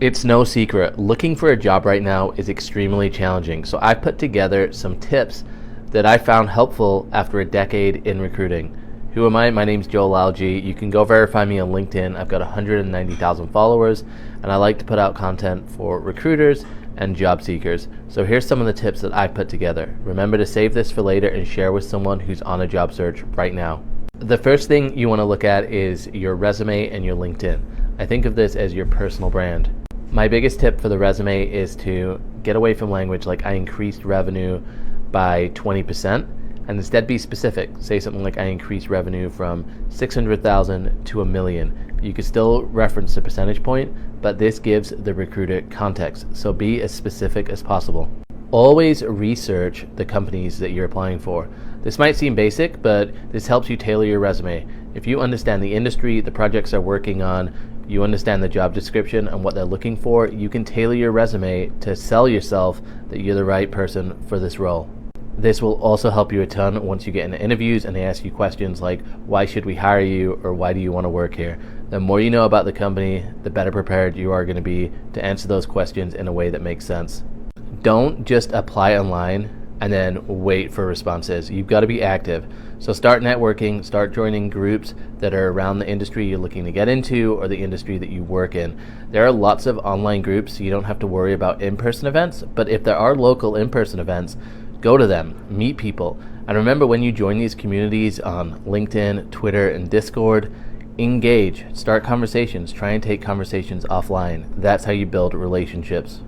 It's no secret, looking for a job right now is extremely challenging. So I put together some tips that I found helpful after a decade in recruiting. Who am I? My name's Joel Algie. You can go verify me on LinkedIn. I've got 190,000 followers, and I like to put out content for recruiters and job seekers. So here's some of the tips that I put together. Remember to save this for later and share with someone who's on a job search right now. The first thing you want to look at is your resume and your LinkedIn. I think of this as your personal brand. My biggest tip for the resume is to get away from language like I increased revenue by 20% and instead be specific. Say something like I increased revenue from 600,000 to $1 million. You could still reference the percentage point, but this gives the recruiter context. So be as specific as possible. Always research the companies that you're applying for. This might seem basic, but this helps you tailor your resume. If you understand the industry, the projects they're working on, you understand the job description and what they're looking for, you can tailor your resume to sell yourself that you're the right person for this role. This will also help you a ton once you get into interviews and they ask you questions like, why should we hire you, or why do you want to work here? The more you know about the company, the better prepared you are going to be to answer those questions in a way that makes sense. Don't just apply online and then wait for responses. You've got to be active. So start networking, start joining groups that are around the industry you're looking to get into or the industry that you work in. There are lots of online groups, so you don't have to worry about in-person events, but if there are local in-person events, go to them, meet people. And remember, when you join these communities on LinkedIn, Twitter, and Discord, engage, start conversations, try and take conversations offline. That's how you build relationships.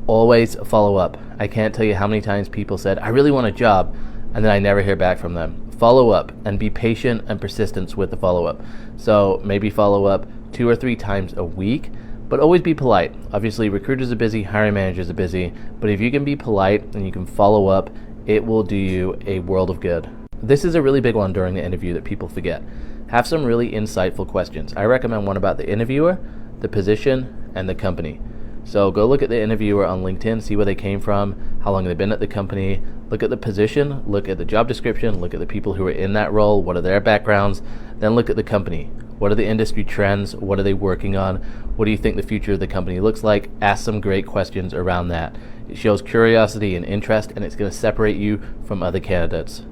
Always follow up. I can't tell you how many times people said, I really want a job, and then I never hear back from them. Follow up and be patient and persistent with the follow-up. So maybe follow up 2 or 3 times a week, but always be polite. Obviously, recruiters are busy, hiring managers are busy, but if you can be polite and you can follow up, it will do you a world of good. This is a really big one during the interview that people forget. Have some really insightful questions. I recommend one about the interviewer, the position, and the company. So go look at the interviewer on LinkedIn, see where they came from, how long they've been at the company, look at the position, look at the job description, look at the people who are in that role, what are their backgrounds, then look at the company. What are the industry trends? What are they working on? What do you think the future of the company looks like? Ask some great questions around that. It shows curiosity and interest, and it's going to separate you from other candidates.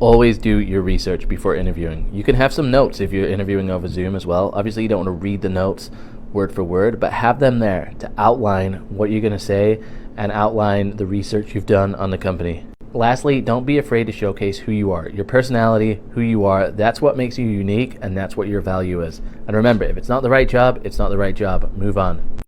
Always do your research before interviewing. You can have some notes if you're interviewing over Zoom as well. Obviously, you don't want to read the notes word for word, but have them there to outline what you're going to say and outline the research you've done on the company. Lastly, don't be afraid to showcase who you are. Your personality, who you are, that's what makes you unique, and that's what your value is. And remember, if it's not the right job, it's not the right job. Move on.